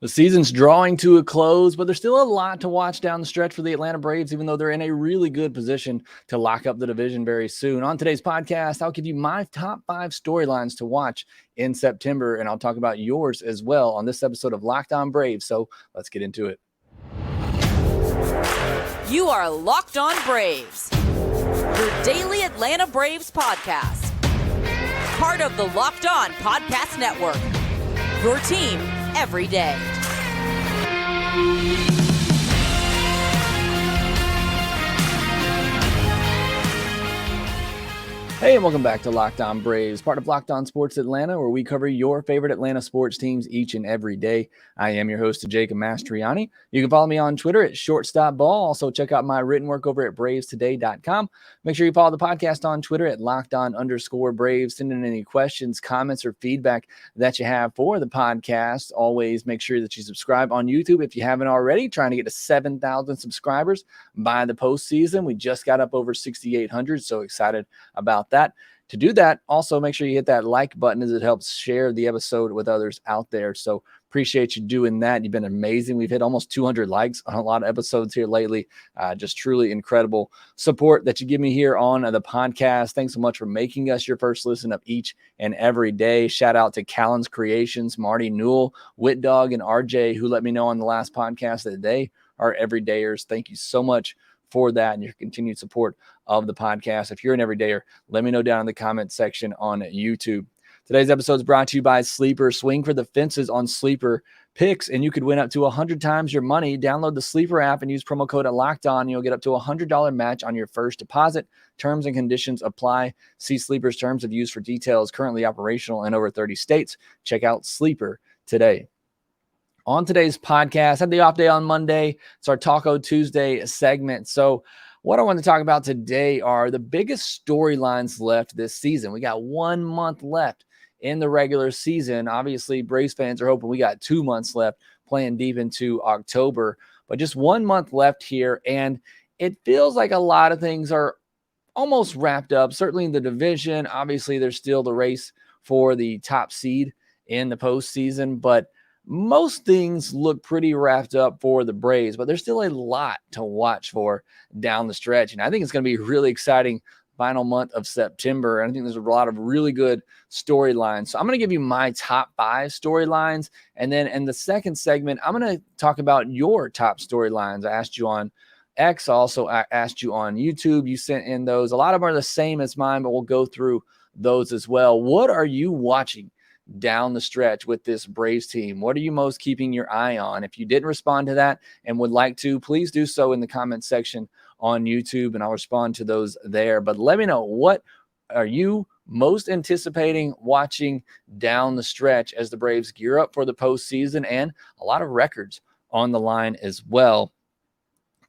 The season's drawing to a close, but there's still a lot to watch down the stretch for the Atlanta Braves, even though they're in a really good position to lock up the division very soon. On today's podcast, I'll give you my top 5 storylines to watch in September, and I'll talk about yours as well on this episode of Locked On Braves. So let's get into it. You are Locked On Braves, your daily Atlanta Braves podcast. Part of the Locked On Podcast Network, your team every day. Hey, and welcome back to Locked On Braves, part of Locked On Sports Atlanta, where we cover your favorite Atlanta sports teams each and every day. I am your host, Jacob Mastriani. You can follow me on Twitter at ShortstopBall. Also, check out my written work over at BravesToday.com. Make sure you follow the podcast on Twitter at LockedOn_Braves. Send in any questions, comments, or feedback that you have for the podcast. Always make sure that you subscribe on YouTube if you haven't already. Trying to get to 7,000 subscribers by the postseason. We just got up over 6,800, so excited about that. To do that, also make sure you hit that like button as it helps share the episode with others out there. So appreciate you doing that. You've been amazing. We've hit almost 200 likes on a lot of episodes here lately. Just truly incredible support that you give me here on the podcast. Thanks so much for making us your first listen of each and every day. Shout out to Callan's Creations, Marty Newell, Wit Dog, and RJ, who let me know on the last podcast that they are everydayers. Thank you so much for that and your continued support of the podcast. If you're an everydayer, let me know down in the comment section on YouTube. Today's episode is brought to you by Sleeper. Swing for the fences on Sleeper picks, and you could win up to 100 times your money. Download the Sleeper app and use promo code LOCKEDON. You'll get up to a $100 match on your first deposit. Terms and conditions apply. See Sleeper's terms of use for details. Currently operational in over 30 states. Check out Sleeper today. On today's podcast, had the off day on Monday. It's our Taco Tuesday segment. So what I want to talk about today are the biggest storylines left this season. We got 1 month left in the regular season. Obviously, Braves fans are hoping we got 2 months left playing deep into October, but just 1 month left here. And it feels like a lot of things are almost wrapped up. Certainly in the division, obviously there's still the race for the top seed in the postseason, but most things look pretty wrapped up for the Braves, but there's still a lot to watch for down the stretch. And I think it's going to be a really exciting final month of September. And I think there's a lot of really good storylines. So I'm going to give you my top 5 storylines. And then in the second segment, I'm going to talk about your top storylines. I asked you on X, also I asked you on YouTube. You sent in those. A lot of them are the same as mine, but we'll go through those as well. What are you watching down the stretch with this Braves team? What are you most keeping your eye on? If you didn't respond to that and would like to, please do so in the comment section on YouTube, and I'll respond to those there. But let me know, what are you most anticipating watching down the stretch as the Braves gear up for the postseason, and a lot of records on the line as well.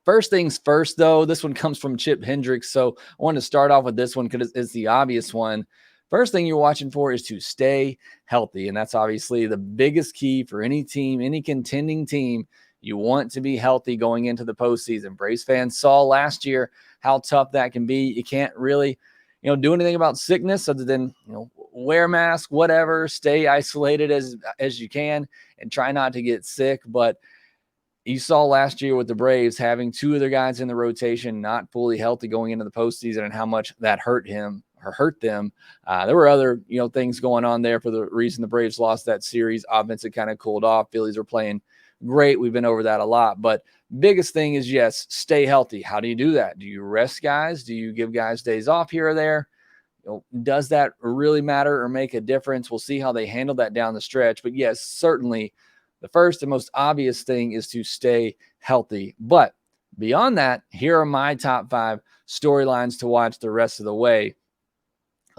First things first, though, this one comes from Chip Hendricks, so I wanted to start off with this one because it's the obvious one. First thing you're watching for is to stay healthy, and that's obviously the biggest key for any team, any contending team. You want to be healthy going into the postseason. Braves fans saw last year how tough that can be. You can't really, do anything about sickness other than, wear a mask, whatever, stay isolated as you can, and try not to get sick. But you saw last year with the Braves having 2 of their guys in the rotation not fully healthy going into the postseason and how much that hurt them. There were other, things going on there for the reason the Braves lost that series. Offense had kind of cooled off. Phillies were playing great. We've been over that a lot. But biggest thing is, yes, stay healthy. How do you do that? Do you rest guys? Do you give guys days off here or there? Does that really matter or make a difference? We'll see how they handle that down the stretch. But yes, certainly the first and most obvious thing is to stay healthy. But beyond that, here are my top 5 storylines to watch the rest of the way.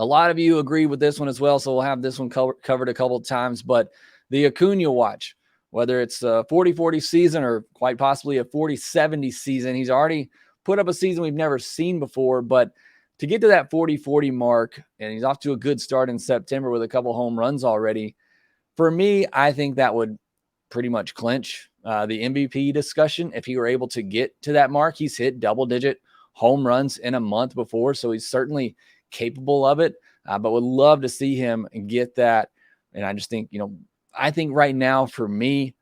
A lot of you agree with this one as well, so we'll have this one covered a couple of times. But the Acuna watch, whether it's a 40-40 season or quite possibly a 40-70 season, he's already put up a season we've never seen before. But to get to that 40-40 mark, and he's off to a good start in September with a couple home runs already, for me, I think that would pretty much clinch the MVP discussion if he were able to get to that mark. He's hit double-digit home runs in a month before, so he's certainly capable of it, but would love to see him get that And I just think, I think right now for me,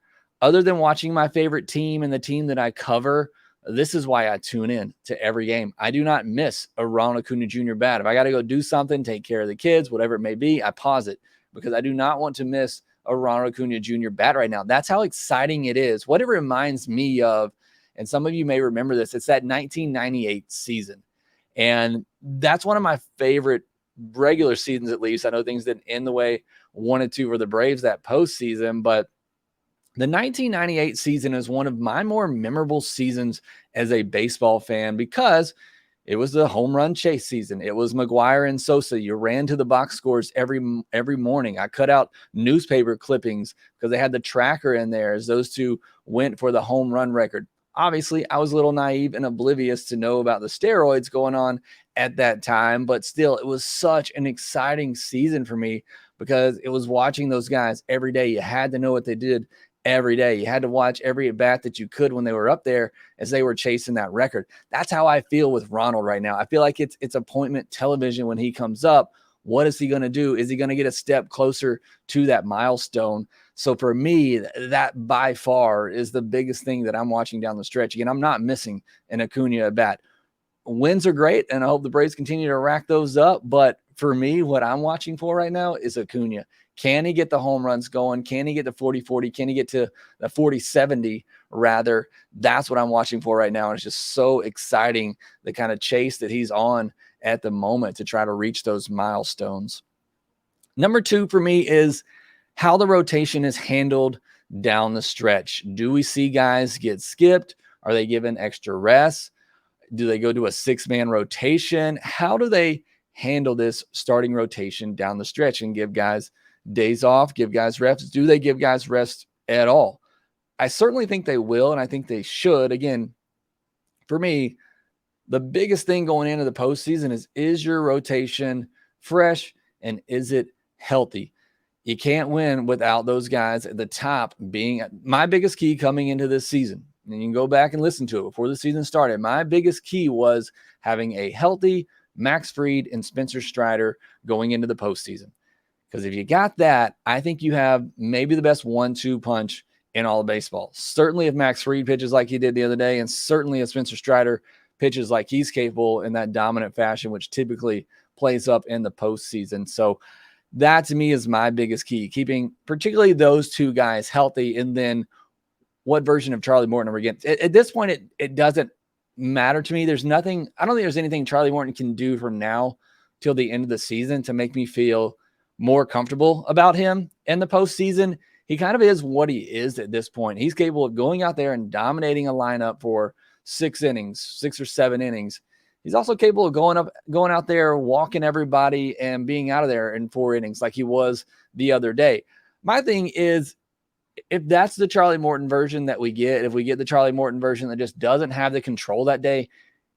other than watching my favorite team and the team that I cover, this is why I tune in to every game. I do not miss a Ronald Acuna Jr. bat. If I got to go do something, take care of the kids, whatever it may be, I pause it because I do not want to miss a Ronald Acuna Jr. bat right now. That's how exciting it is. What it reminds me of, and some of you may remember this, it's that 1998 season. And that's one of my favorite regular seasons, at least. I know things didn't end the way wanted to for the Braves that postseason, but the 1998 season is one of my more memorable seasons as a baseball fan because it was the home run chase season. It was McGwire and Sosa. You ran to the box scores every morning. I cut out newspaper clippings because they had the tracker in there as those two went for the home run record. Obviously, I was a little naive and oblivious to know about the steroids going on at that time, but still, it was such an exciting season for me because it was watching those guys every day. You had to know what they did every day. You had to watch every at bat that you could when they were up there as they were chasing that record. That's how I feel with Ronald right now. I feel like it's appointment television when he comes up. What is he going to do? Is he going to get a step closer to that milestone? So for me, that by far is the biggest thing that I'm watching down the stretch. Again, I'm not missing an Acuna at bat. Wins are great, and I hope the Braves continue to rack those up. But for me, what I'm watching for right now is Acuna. Can he get the home runs going? Can he get to 40-40? Can he get to the 40-70 rather? That's what I'm watching for right now. And it's just so exciting, the kind of chase that he's on at the moment to try to reach those milestones. Number 2 for me is how the rotation is handled down the stretch. Do we see guys get skipped? Are they given extra rest? Do they go to a 6-man rotation? How do they handle this starting rotation down the stretch and give guys days off, give guys reps? Do they give guys rest at all? I certainly think they will, and I think they should. Again, for me, the biggest thing going into the postseason is your rotation fresh and is it healthy? You can't win without those guys at the top being my biggest key coming into this season. And you can go back and listen to it before the season started. My biggest key was having a healthy Max Fried and Spencer Strider going into the postseason. Because if you got that, I think you have maybe the best 1-2 punch in all of baseball. Certainly if Max Fried pitches like he did the other day, and certainly if Spencer Strider pitches like he's capable in that dominant fashion, which typically plays up in the postseason. So that to me is my biggest key, keeping particularly those two guys healthy. And then what version of Charlie Morton are we getting? At this point, it doesn't matter to me. There's nothing, I don't think there's anything Charlie Morton can do from now till the end of the season to make me feel more comfortable about him in the postseason. He kind of is what he is at this point. He's capable of going out there and dominating a lineup for 6 or 7 innings. He's also capable of going out there, walking everybody and being out of there in 4 innings like he was the other day. My thing is, if that's the Charlie Morton version that we get, if we get the Charlie Morton version that just doesn't have the control that day,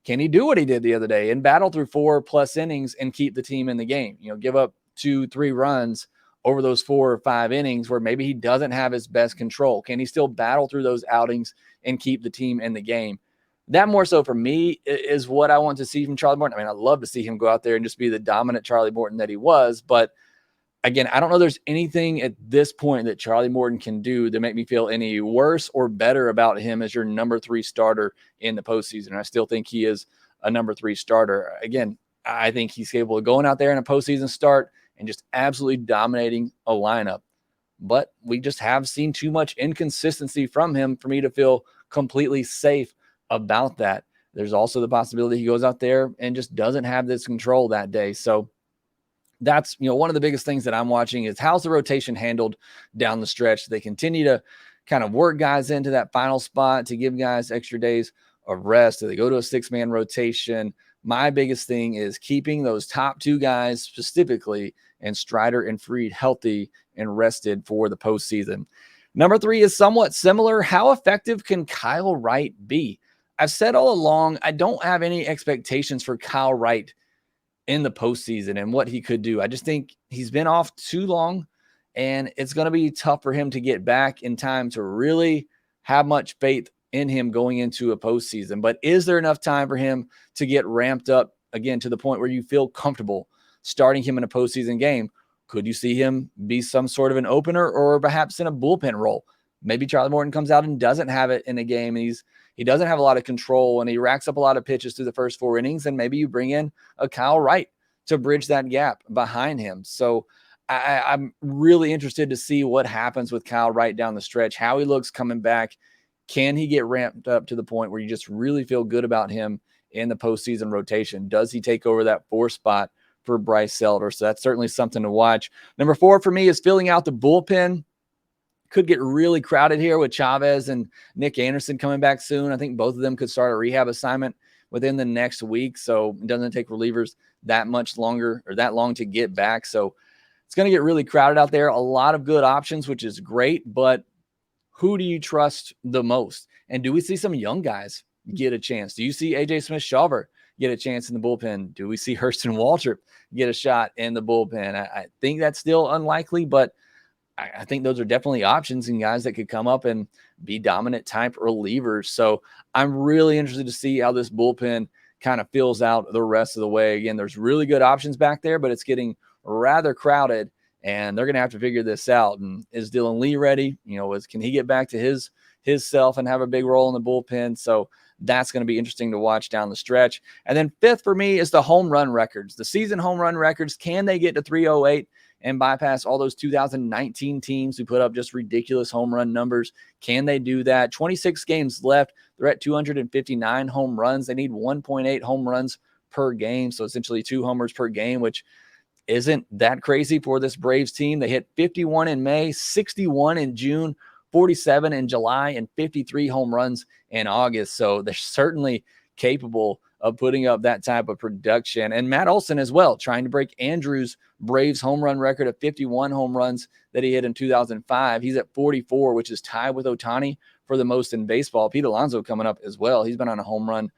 can he do what he did the other day and battle through 4+ innings and keep the team in the game? Give up 2-3 runs over those 4 or 5 innings where maybe he doesn't have his best control. Can he still battle through those outings and keep the team in the game? That more so for me is what I want to see from Charlie Morton. I mean, I'd love to see him go out there and just be the dominant Charlie Morton that he was. But again, I don't know there's anything at this point that Charlie Morton can do to make me feel any worse or better about him as your number 3 starter in the postseason. I still think he is a number 3 starter. Again, I think he's capable of going out there in a postseason start and just absolutely dominating a lineup. But we just have seen too much inconsistency from him for me to feel completely safe about that. There's also the possibility he goes out there and just doesn't have this control that day. So that's, one of the biggest things that I'm watching is how's the rotation handled down the stretch. They continue to kind of work guys into that final spot to give guys extra days of rest. Do they go to a 6-man rotation? My biggest thing is keeping those top 2 guys specifically and Strider and Fried healthy and rested for the postseason. Number 3 is somewhat similar. How effective can Kyle Wright be? I've said all along, I don't have any expectations for Kyle Wright in the postseason and what he could do. I just think he's been off too long, and it's going to be tough for him to get back in time to really have much faith in him going into a postseason. But is there enough time for him to get ramped up again to the point where you feel comfortable starting him in a postseason game? Could you see him be some sort of an opener or perhaps in a bullpen role? Maybe Charlie Morton comes out and doesn't have it in a game, and he doesn't have a lot of control, and he racks up a lot of pitches through the first 4 innings, and maybe you bring in a Kyle Wright to bridge that gap behind him. So I'm really interested to see what happens with Kyle Wright down the stretch, how he looks coming back. Can he get ramped up to the point where you just really feel good about him in the postseason rotation? Does he take over that 4 spot for Bryce Elder? So that's certainly something to watch. Number 4 for me is filling out the bullpen. Could get really crowded here with Chavez and Nick Anderson coming back soon. I think both of them could start a rehab assignment within the next week. So it doesn't take relievers that much longer or that long to get back. So it's going to get really crowded out there. A lot of good options, which is great, but who do you trust the most? And do we see some young guys get a chance? Do you see AJ Smith-Shawver get a chance in the bullpen? Do we see Hurston Waltrip get a shot in the bullpen? I think that's still unlikely, but I think those are definitely options and guys that could come up and be dominant type relievers. So I'm really interested to see how this bullpen kind of fills out the rest of the way. Again, there's really good options back there, but it's getting rather crowded, and they're going to have to figure this out. And is Dylan Lee ready? Can he get back to his self and have a big role in the bullpen? So that's going to be interesting to watch down the stretch. And then 5th for me is the home run records. The season home run records, can they get to 308 and bypass all those 2019 teams who put up just ridiculous home run numbers? Can they do that? 26 games left. They're at 259 home runs. They need 1.8 home runs per game, so essentially 2 homers per game, which isn't that crazy for this Braves team. They hit 51 in May, 61 in June, 47 in July, and 53 home runs in August. So they're certainly capable of putting up that type of production. And Matt Olson as well, trying to break Andrew's Braves home run record of 51 home runs that he hit in 2005. He's at 44, which is tied with Ohtani for the most in baseball. Pete Alonso coming up as well. He's been on a home run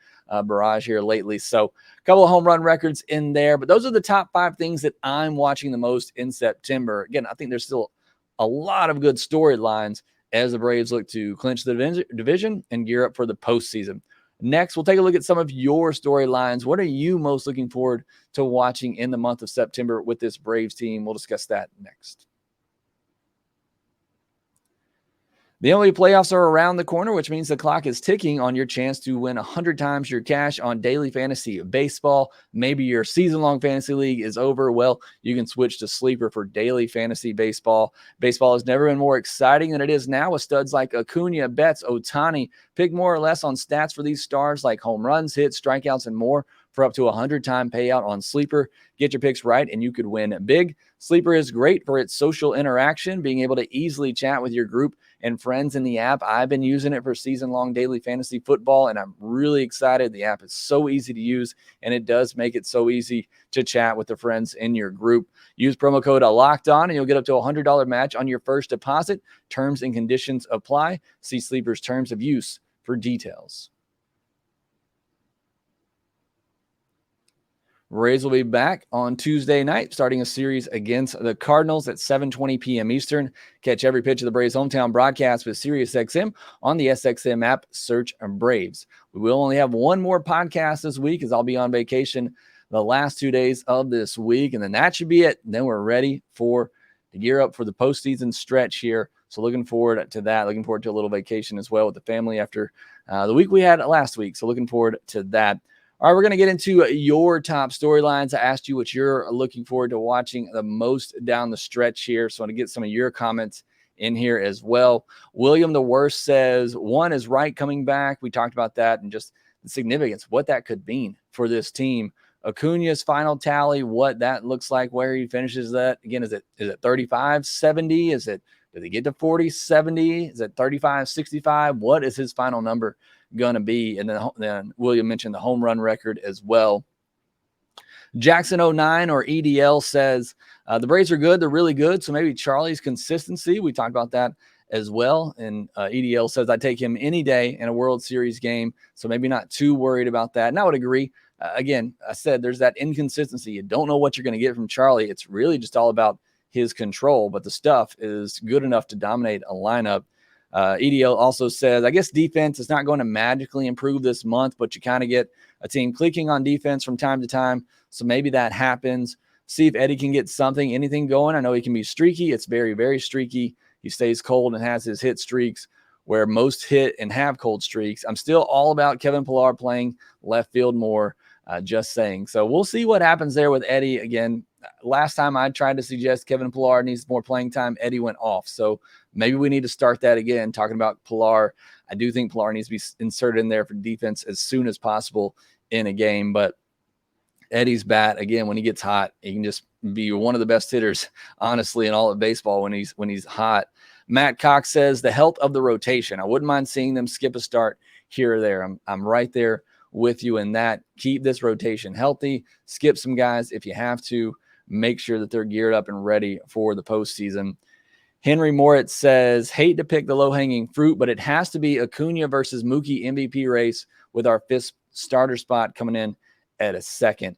barrage here lately. So a couple of home run records in there, but those are the top 5 things that I'm watching the most in September. Again, I think there's still a lot of good storylines as the Braves look to clinch the division and gear up for the postseason. Next, we'll take a look at some of your storylines. What are you most looking forward to watching in the month of September with this Braves team? We'll discuss that next. The MLB playoffs are around the corner, which means the clock is ticking on your chance to win 100 times your cash on daily fantasy baseball. Maybe your season-long fantasy league is over. Well, you can switch to Sleeper for daily fantasy baseball. Baseball has never been more exciting than it is now with studs like Acuna, Betts, Ohtani. Pick more or less on stats for these stars like home runs, hits, strikeouts, and more for up to a 100-time payout on Sleeper. Get your picks right, and you could win big. Sleeper is great for its social interaction, being able to easily chat with your group and friends in the app. I've been using it for season-long daily fantasy football, and I'm really excited. The app is so easy to use, and it does make it so easy to chat with the friends in your group. Use promo code LOCKEDON, and you'll get up to a $100 match on your first deposit. Terms and conditions apply. See Sleeper's terms of use for details. Rays will be back on Tuesday night, starting a series against the Cardinals at 7:20 p.m. Eastern. Catch every pitch of the Braves' hometown broadcast with SiriusXM on the SXM app. Search Braves. We will only have one more podcast this week as I'll be on vacation the last 2 days of this week, and then that should be it. And then we're ready to gear up for the postseason stretch here. So looking forward to that. Looking forward to a little vacation as well with the family after the week we had last week. So looking forward to that. All right, we're going to get into your top storylines. I asked you what you're looking forward to watching the most down the stretch here. So I want to get some of your comments in here as well. William the Worst says, 1 is Wright coming back. We talked about that and just the significance, what that could mean for this team. Acuna's final tally, what that looks like, where he finishes that. Again, is it 35-70? Did he get to 40-70? Is it 35-65? What is his final number going to be? And then William mentioned the home run record as well. Jackson09 or EDL says, the Braves are good. They're really good. So maybe Charlie's consistency. We talked about that as well. And EDL says, I'd take him any day in a World Series game. So maybe not too worried about that. And I would agree. Again, I said there's that inconsistency. You don't know what you're going to get from Charlie. It's really just all about his control, but the stuff is good enough to dominate a lineup. EDL also says, I guess defense is not going to magically improve this month, but you kind of get a team clicking on defense from time to time. So maybe that happens. see if Eddie can get anything going. I know he can be streaky. It's very, very streaky. He stays cold and has his hit streaks where most hit and have cold streaks. I'm still all about Kevin Pillar playing left field more, just saying. So we'll see what happens there with Eddie. Again, last time I tried to suggest Kevin Pillar needs more playing time, Eddie went off. So maybe we need to start that again, talking about Pillar. I do think Pillar needs to be inserted in there for defense as soon as possible in a game. But Eddie's bat, again, when he gets hot, he can just be one of the best hitters, honestly, in all of baseball when he's hot. Matt Cox says the health of the rotation. I wouldn't mind seeing them skip a start here or there. I'm right there with you in that. Keep this rotation healthy. Skip some guys if you have to. Make sure that they're geared up and ready for the postseason. Henry Moritz says, hate to pick the low-hanging fruit, but it has to be Acuna versus Mookie MVP race with our fifth starter spot coming in at a second.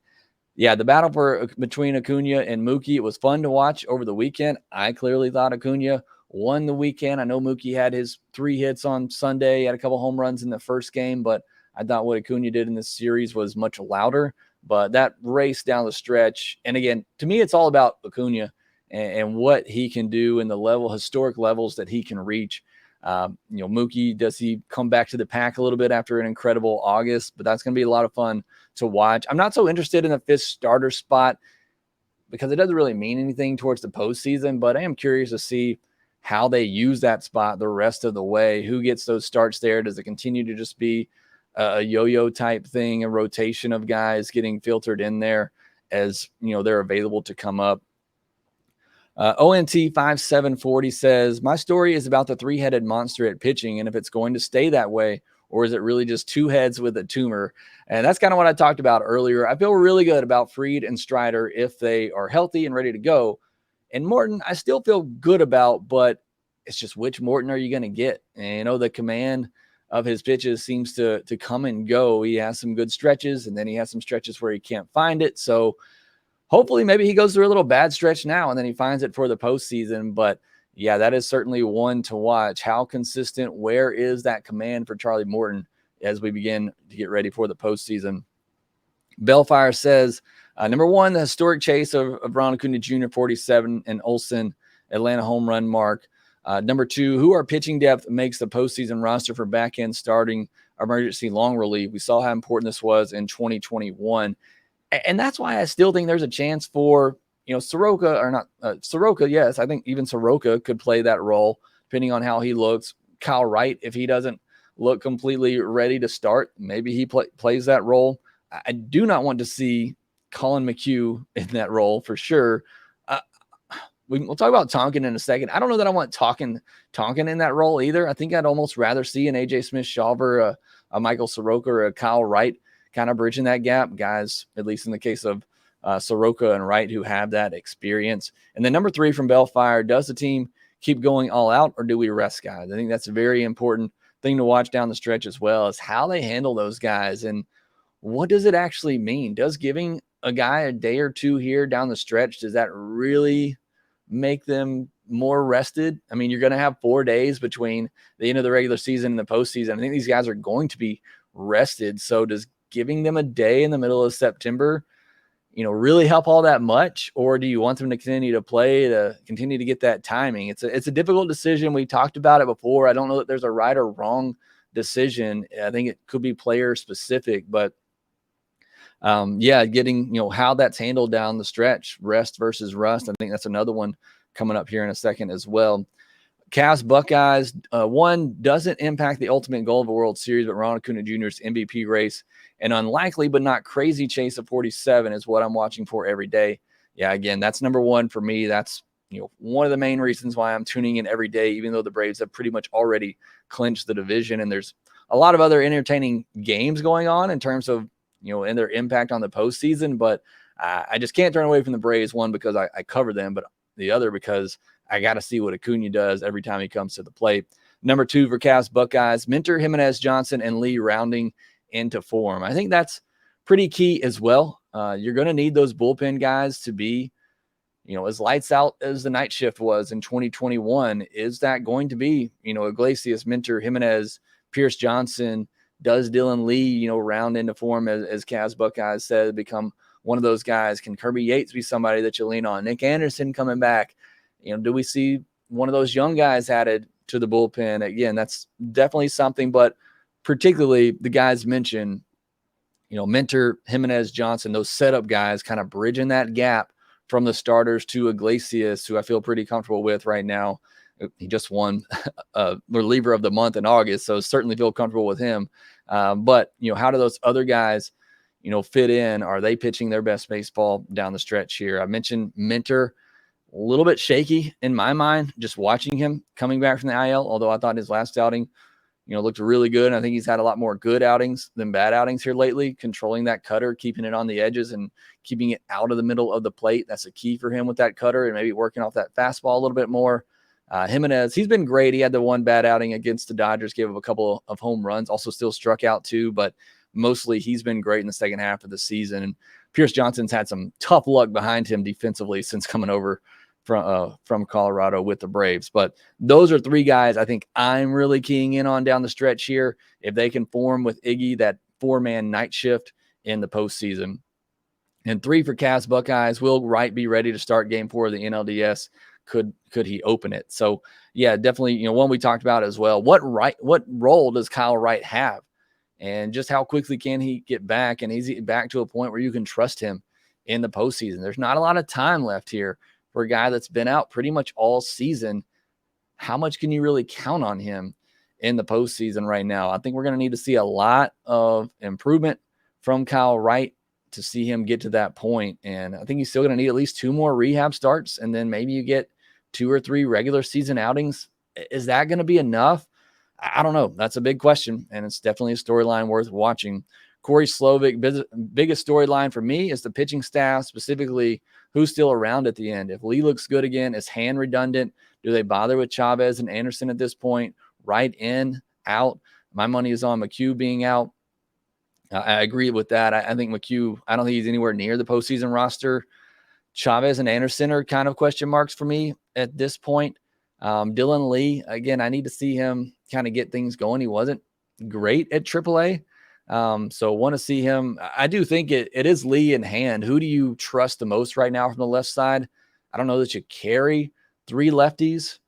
Yeah, the battle between Acuna and Mookie, it was fun to watch over the weekend. I clearly thought Acuna won the weekend. I know Mookie had his 3 hits on Sunday, had a couple home runs in the first game, but I thought what Acuna did in this series was much louder. But that race down the stretch, and again, to me, it's all about Acuna and what he can do and the historic levels that he can reach. Mookie, does he come back to the pack a little bit after an incredible August? But that's going to be a lot of fun to watch. I'm not so interested in the 5th starter spot because it doesn't really mean anything towards the postseason, but I am curious to see how they use that spot the rest of the way. Who gets those starts there? Does it continue to just be a yo-yo type thing, a rotation of guys getting filtered in there as they're available to come up? ONT 5740 says, my story is about the 3-headed monster at pitching and if it's going to stay that way, or is it really just 2 heads with a tumor? And that's kind of what I talked about earlier. I feel really good about Fried and Strider if they are healthy and ready to go. And Morton, I still feel good about, but it's just which Morton are you going to get? And the command of his pitches seems to come and go. He has some good stretches, and then he has some stretches where he can't find it. So hopefully maybe he goes through a little bad stretch now, and then he finds it for the postseason. But, yeah, that is certainly one to watch. How consistent, where is that command for Charlie Morton as we begin to get ready for the postseason? Bellfire says, number 1, the historic chase of Ronald Acuna Jr., 47, and Olsen, Atlanta home run mark. Number 2, who our pitching depth makes the postseason roster for back-end starting emergency long relief. We saw how important this was in 2021. And that's why I still think there's a chance for, Soroka or not Soroka. Yes, I think even Soroka could play that role depending on how he looks. Kyle Wright, if he doesn't look completely ready to start, maybe he plays that role. I do not want to see Colin McHugh in that role for sure. We'll talk about Tonkin in a second. I don't know that I want Tonkin in that role either. I think I'd almost rather see an AJ Smith-Shawver, a Michael Soroka, or a Kyle Wright kind of bridging that gap. Guys, at least in the case of Soroka and Wright, who have that experience. And then number 3 from Bellfire, does the team keep going all out or do we rest guys? I think that's a very important thing to watch down the stretch as well, is how they handle those guys and what does it actually mean? Does giving a guy a day or 2 here down the stretch, does that really make them more rested? I mean, you're going to have 4 days between the end of the regular season and the postseason. I think these guys are going to be rested. So does giving them a day in the middle of September, really help all that much? Or do you want them to continue to play, to continue to get that timing? It's a difficult decision. We talked about it before. I don't know that there's a right or wrong decision. I think it could be player specific, but getting, how that's handled down the stretch, rest versus rust. I think that's another one coming up here in a second as well. Cavs Buckeyes, 1 doesn't impact the ultimate goal of a World Series, but Ronald Acuna Jr.'s MVP race. An unlikely but not crazy chase of 47 is what I'm watching for every day. Yeah, again, that's number 1 for me. That's one of the main reasons why I'm tuning in every day, even though the Braves have pretty much already clinched the division. And there's a lot of other entertaining games going on in terms of and their impact on the postseason. But I just can't turn away from the Braves, 1, because I cover them, but the other because I got to see what Acuna does every time he comes to the plate. Number 2 for Cavs Buckeyes, Minter, Jimenez, Johnson, and Lee rounding into form. I think that's pretty key as well. You're going to need those bullpen guys to be, as lights out as the night shift was in 2021. Is that going to be, Iglesias, Minter, Jimenez, Pierce Johnson? Does Dylan Lee, round into form, as Cavs Buckeyes said, become one of those guys? Can Kirby Yates be somebody that you lean on? Nick Anderson coming back. Do we see one of those young guys added to the bullpen? Again, that's definitely something, but particularly the guys mentioned, Minter, Jimenez, Johnson, those setup guys kind of bridging that gap from the starters to Iglesias, who I feel pretty comfortable with right now. He just won reliever of the month in August, so certainly feel comfortable with him. But how do those other guys, fit in? Are they pitching their best baseball down the stretch here? I mentioned Minter, a little bit shaky in my mind, just watching him coming back from the IL, although I thought his last outing, looked really good. And I think he's had a lot more good outings than bad outings here lately, controlling that cutter, keeping it on the edges and keeping it out of the middle of the plate. That's a key for him with that cutter, and maybe working off that fastball a little bit more. Jimenez, he's been great. He had the one bad outing against the Dodgers, gave up a couple of home runs, also still struck out too, but mostly he's been great in the second half of the season. And Pierce Johnson's had some tough luck behind him defensively since coming over from Colorado with the Braves. But those are three guys I think I'm really keying in on down the stretch here. If they can form with Iggy, that 4-man night shift in the postseason. And 3 for Cavs Buckeyes. Will Wright be ready to start game 4 of the NLDS? Could he open it? So yeah, definitely, one we talked about as well. What role does Kyle Wright have? And just how quickly can he get back? And is he back to a point where you can trust him in the postseason? There's not a lot of time left here for a guy that's been out pretty much all season. How much can you really count on him in the postseason right now? I think we're going to need to see a lot of improvement from Kyle Wright to see him get to that point. And I think he's still going to need at least 2 more rehab starts. And then maybe you get 2 or 3 regular season outings. Is that going to be enough? I don't know. That's a big question. And it's definitely a storyline worth watching. Corey Slovic, biggest storyline for me is the pitching staff, specifically who's still around at the end. If Lee looks good again, is Hand redundant? Do they bother with Chavez and Anderson at this point? Right in, out? My money is on McHugh being out. I agree with that. I think McHugh, I don't think he's anywhere near the postseason roster. Chavez and Anderson are kind of question marks for me at this point. Dylan Lee, again, I need to see him kind of get things going. He wasn't great at AAA. So want to see him. I do think it is Lee and Hand. Who do you trust the most right now from the left side? I don't know that you carry 3 lefties.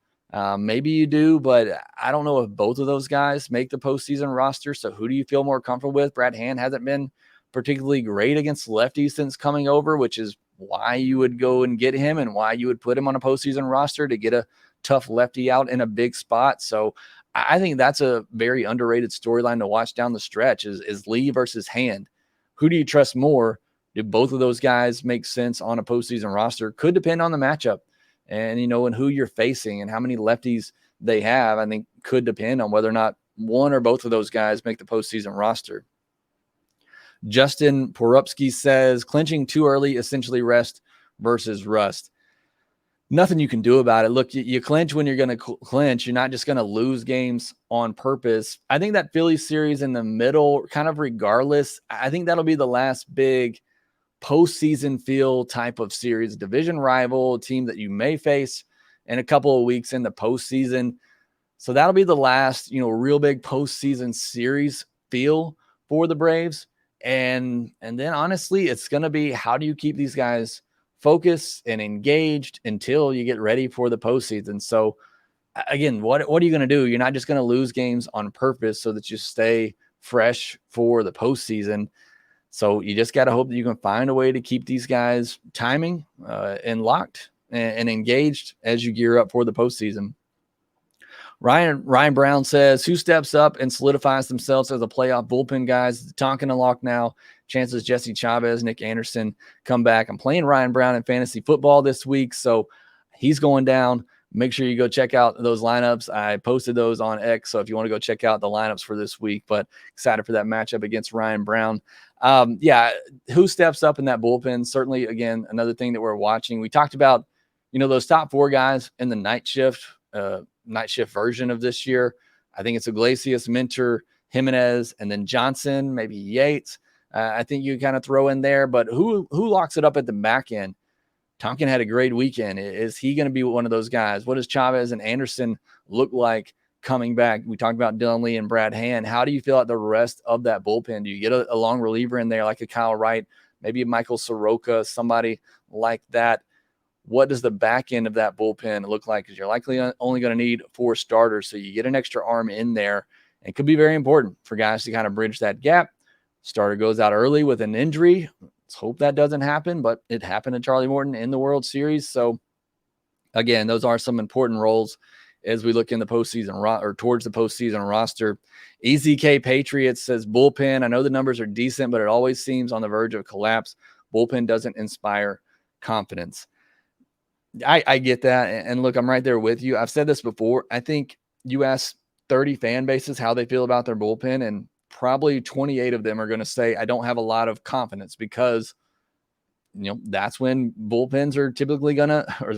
Maybe you do, but I don't know if both of those guys make the postseason roster. So who do you feel more comfortable with? Brad Hand hasn't been particularly great against lefties since coming over, which is why you would go and get him and why you would put him on a postseason roster to get a tough lefty out in a big spot. So I think that's a very underrated storyline to watch down the stretch is Lee versus Hand. Who do you trust more? Do both of those guys make sense on a postseason roster? Could depend on the matchup and, and who you're facing and how many lefties they have. I think could depend on whether or not one or both of those guys make the postseason roster. Justin Porupski says clinching too early, essentially rest versus rust. Nothing you can do about it. Look, you clinch when you're going to clinch. You're not just going to lose games on purpose. I think that Philly series in the middle, kind of regardless, I think that'll be the last big postseason feel type of series, division rival, team that you may face in a couple of weeks in the postseason. So that'll be the last, real big postseason series feel for the Braves. And then honestly, it's going to be, how do you keep these guys focused and engaged until you get ready for the postseason? So again, what are you going to do? You're not just going to lose games on purpose so that you stay fresh for the postseason. So you just got to hope that you can find a way to keep these guys timing and locked and engaged as you gear up for the postseason. Ryan Brown says, who steps up and solidifies themselves as a playoff bullpen guys? Tonkin unlocked now. Chances Jesse Chavez, Nick Anderson come back. I'm playing Ryan Brown in fantasy football this week, so he's going down. Make sure you go check out those lineups. I posted those on X, so if you want to go check out the lineups for this week, but excited for that matchup against Ryan Brown. Who steps up in that bullpen? Certainly, again, another thing that we're watching. We talked about, those top 4 guys in the night shift version of this year. I think it's Iglesias, Minter, Jimenez, and then Johnson, maybe Yates. I think you kind of throw in there, but who locks it up at the back end? Tonkin had a great weekend. Is he going to be one of those guys? What does Chavez and Anderson look like coming back? We talked about Dylan Lee and Brad Hand. How do you feel like the rest of that bullpen? Do you get a long reliever in there like a Kyle Wright, maybe Michael Soroka, somebody like that. What does the back end of that bullpen look like? Because you're likely only going to need 4 starters, so you get an extra arm in there. It could be very important for guys to kind of bridge that gap. Starter goes out early with an injury. Let's hope that doesn't happen, but it happened to Charlie Morton in the World Series. So, again, those are some important roles as we look in the postseason or towards the postseason roster. EZK Patriots says bullpen. I know the numbers are decent, but it always seems on the verge of collapse. Bullpen doesn't inspire confidence. I get that. And look, I'm right there with you. I've said this before. I think you ask 30 fan bases how they feel about their bullpen, and probably 28 of them are going to say, I don't have a lot of confidence, because that's when bullpens are typically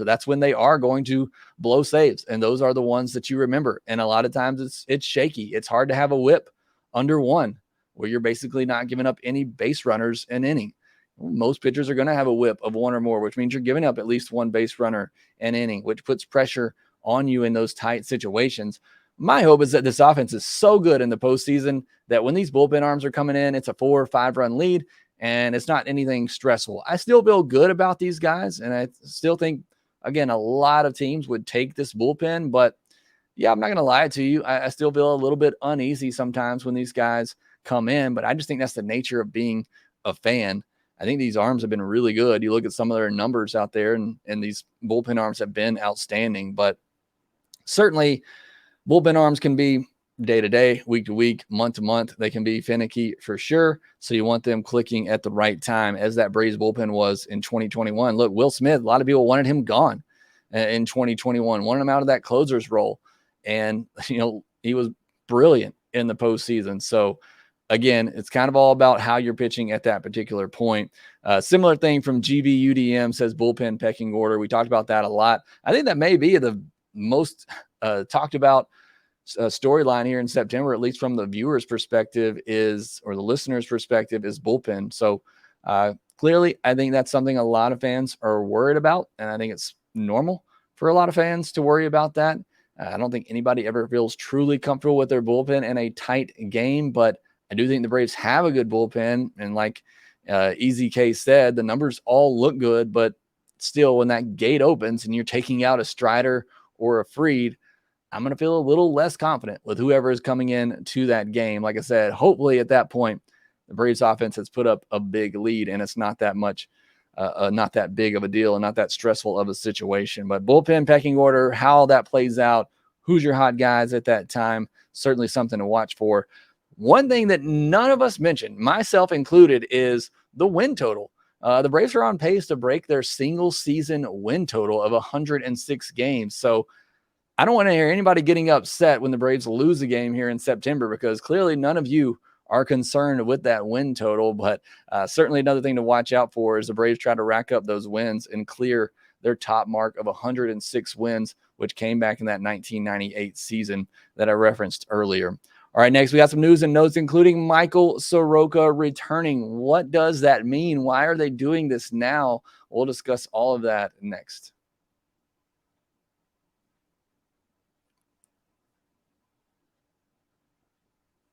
that's when they are going to blow saves. And those are the ones that you remember. And a lot of times it's shaky. It's hard to have a whip under 1 where you're basically not giving up any base runners an inning. Most pitchers are going to have a whip of 1 or more, which means you're giving up at least 1 base runner an inning, which puts pressure on you in those tight situations. My hope is that this offense is so good in the postseason that when these bullpen arms are coming in, it's a 4 or 5 run lead and it's not anything stressful. I still feel good about these guys, and I still think, again, a lot of teams would take this bullpen, but yeah, I'm not going to lie to you. I still feel a little bit uneasy sometimes when these guys come in, but I just think that's the nature of being a fan. I think these arms have been really good. You look at some of their numbers out there, and these bullpen arms have been outstanding. But certainly bullpen arms can be day to day, week to week, month to month. They can be finicky for sure. So you want them clicking at the right time, as that Braves bullpen was in 2021. Look, Will Smith, a lot of people wanted him gone in 2021, wanted him out of that closer's role. And, he was brilliant in the postseason. So, again, it's kind of all about how you're pitching at that particular point. Similar thing from GVUDM says bullpen pecking order. We talked about that a lot. I think that may be the most talked about storyline here in September, at least from the viewer's perspective or the listener's perspective, is bullpen. So clearly, I think that's something a lot of fans are worried about. And I think it's normal for a lot of fans to worry about that. I don't think anybody ever feels truly comfortable with their bullpen in a tight game, but I do think the Braves have a good bullpen. And like EZK said, the numbers all look good, but still, when that gate opens and you're taking out a Strider or a Fried, I'm going to feel a little less confident with whoever is coming in to that game. Like I said, hopefully at that point, the Braves offense has put up a big lead and it's not that much, not that big of a deal and not that stressful of a situation. But bullpen pecking order, how that plays out, who's your hot guys at that time, certainly something to watch for. One thing that none of us mentioned, myself included, is the win total. The Braves are on pace to break their single season win total of 106 games. So I don't want to hear anybody getting upset when the Braves lose a game here in September, because clearly none of you are concerned with that win total. But certainly another thing to watch out for is the Braves try to rack up those wins and clear their top mark of 106 wins, which came back in that 1998 season that I referenced earlier. All right, next we got some news and notes, including Michael Soroka returning. What does that mean? Why are they doing this now? We'll discuss all of that next.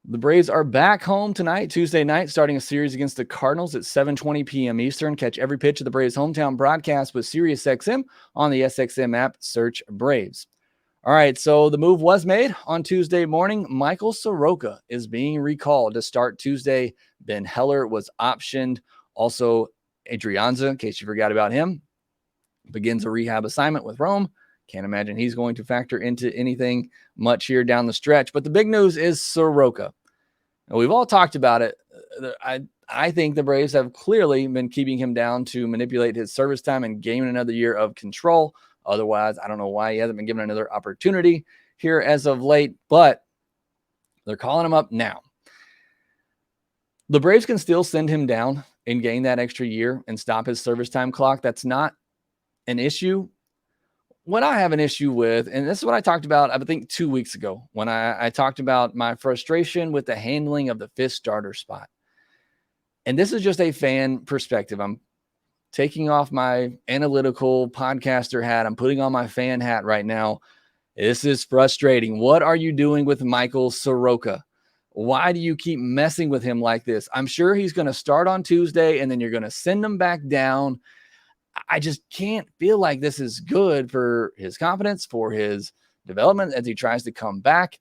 The Braves are back home tonight, Tuesday night, starting a series against the Cardinals at 7:20 p.m. Eastern. Catch every pitch of the Braves' hometown broadcast with SiriusXM on the SXM app. Search Braves. All right, so the move was made on Tuesday morning. Michael Soroka is being recalled to start Tuesday. Ben Heller was optioned. Also, Adrianza, in case you forgot about him, begins a rehab assignment with Rome. Can't imagine he's going to factor into anything much here down the stretch. But the big news is Soroka. And we've all talked about it. I think the Braves have clearly been keeping him down to manipulate his service time and gain another year of control. Otherwise, I don't know why he hasn't been given another opportunity here as of late, but they're calling him up now. The Braves can still send him down and gain that extra year and stop his service time clock. That's not an issue. What I have an issue with, and this is what I talked about, I think 2 weeks ago, when I talked about my frustration with the handling of the fifth starter spot. And this is just a fan perspective. I'm taking off my analytical podcaster hat. I'm putting on my fan hat right now. This is frustrating. What are you doing with Michael Soroka? Why do you keep messing with him like this? I'm sure he's going to start on Tuesday, and then you're going to send him back down. I just can't feel like this is good for his confidence, for his development as he tries to come back.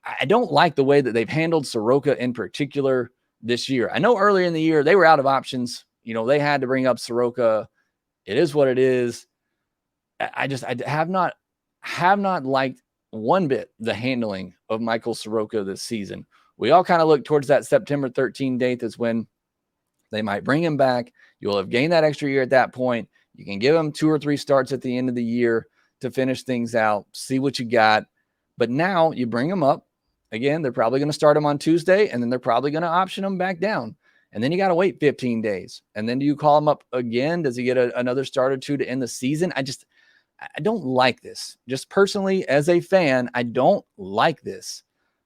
I don't like the way that they've handled Soroka in particular this year. I know earlier in the year they were out of options. They had to bring up Soroka. It is what it is. I have not liked one bit the handling of Michael Soroka this season. We all kind of look towards that September 13 date is when they might bring him back. You'll have gained that extra year at that point. You can give him 2 or 3 starts at the end of the year to finish things out, see what you got. But now you bring him up. Again, they're probably going to start him on Tuesday, and then they're probably going to option him back down. And then you got to wait 15 days. And then do you call him up again? Does he get another start or two to end the season? I don't like this. Just personally, as a fan, I don't like this.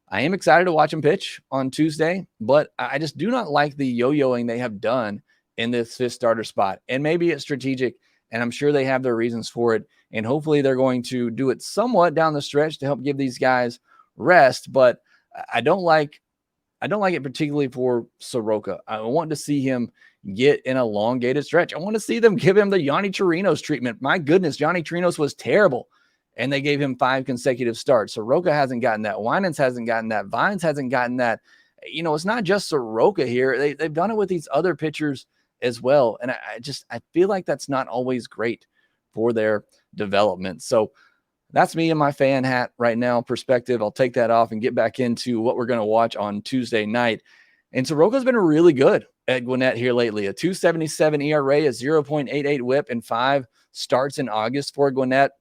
I am excited to watch him pitch on Tuesday, but I just do not like the yo-yoing they have done in this 5th starter spot. And maybe it's strategic, and I'm sure they have their reasons for it. And hopefully they're going to do it somewhat down the stretch to help give these guys rest. But I don't like it particularly for Soroka. I want to see him get an elongated stretch. I want to see them give him the Yonny Chirinos treatment. My goodness, Yonny Chirinos was terrible, and they gave him 5 consecutive starts. Soroka hasn't gotten that. Winans hasn't gotten that. Vines hasn't gotten that. It's not just Soroka here. They've done it with these other pitchers as well, and I feel like that's not always great for their development. So that's me in my fan hat right now perspective. I'll take that off and get back into what we're going to watch on Tuesday night. And Soroka's been really good at Gwinnett here lately. A 2.77 ERA, a 0.88 whip, and 5 starts in August for Gwinnett.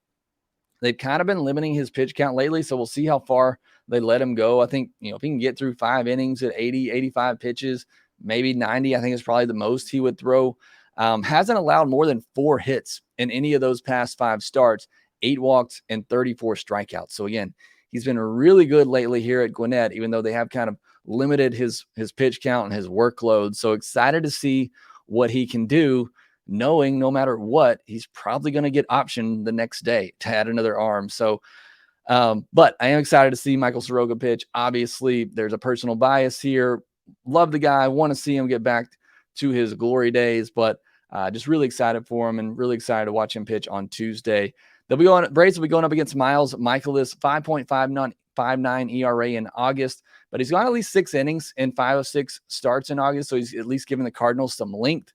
They've kind of been limiting his pitch count lately, so we'll see how far they let him go. I think, if he can get through 5 innings at 80, 85 pitches, maybe 90, I think is probably the most he would throw. Hasn't allowed more than 4 hits in any of those past 5 starts, 8 walks, and 34 strikeouts. So again, he's been really good lately here at Gwinnett, even though they have kind of limited his pitch count and his workload. So excited to see what he can do, knowing no matter what, he's probably going to get optioned the next day to add another arm. So, but I am excited to see Michael Soroka pitch. Obviously, there's a personal bias here. Love the guy. Want to see him get back to his glory days, but just really excited for him and really excited to watch him pitch on Tuesday. Braves will be going up against Miles Michaelis, 5.59 ERA in August, but he's gone at least 6 innings in 5 of 6 starts in August, so he's at least giving the Cardinals some length.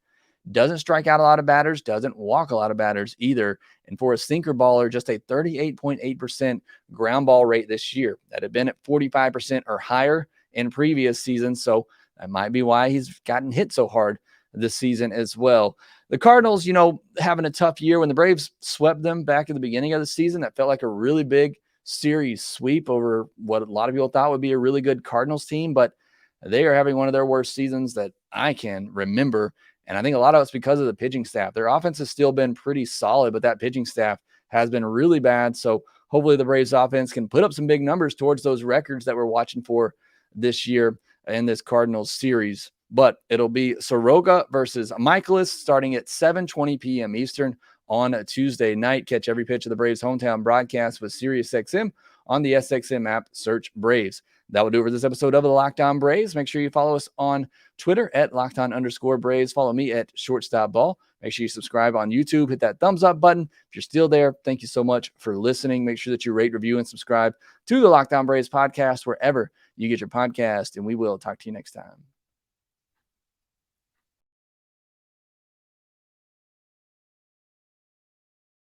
Doesn't strike out a lot of batters, doesn't walk a lot of batters either. And for a sinker baller, just a 38.8% ground ball rate this year. That had been at 45% or higher in previous seasons, so that might be why he's gotten hit so hard this season as well. The Cardinals, having a tough year. When the Braves swept them back at the beginning of the season, that felt like a really big series sweep over what a lot of people thought would be a really good Cardinals team, but they are having one of their worst seasons that I can remember. And I think a lot of it's because of the pitching staff. Their offense has still been pretty solid, but that pitching staff has been really bad. So hopefully the Braves offense can put up some big numbers towards those records that we're watching for this year in this Cardinals series. But it'll be Soroka versus Michaelis starting at 7:20 p.m. Eastern on a Tuesday night. Catch every pitch of the Braves hometown broadcast with SiriusXM on the SXM app. Search Braves. That will do it for this episode of the Locked On Braves. Make sure you follow us on Twitter at @LockedOn_Braves. Follow me at ShortstopBall. Make sure you subscribe on YouTube. Hit that thumbs up button. If you're still there, thank you so much for listening. Make sure that you rate, review, and subscribe to the Locked On Braves podcast wherever you get your podcast. And we will talk to you next time.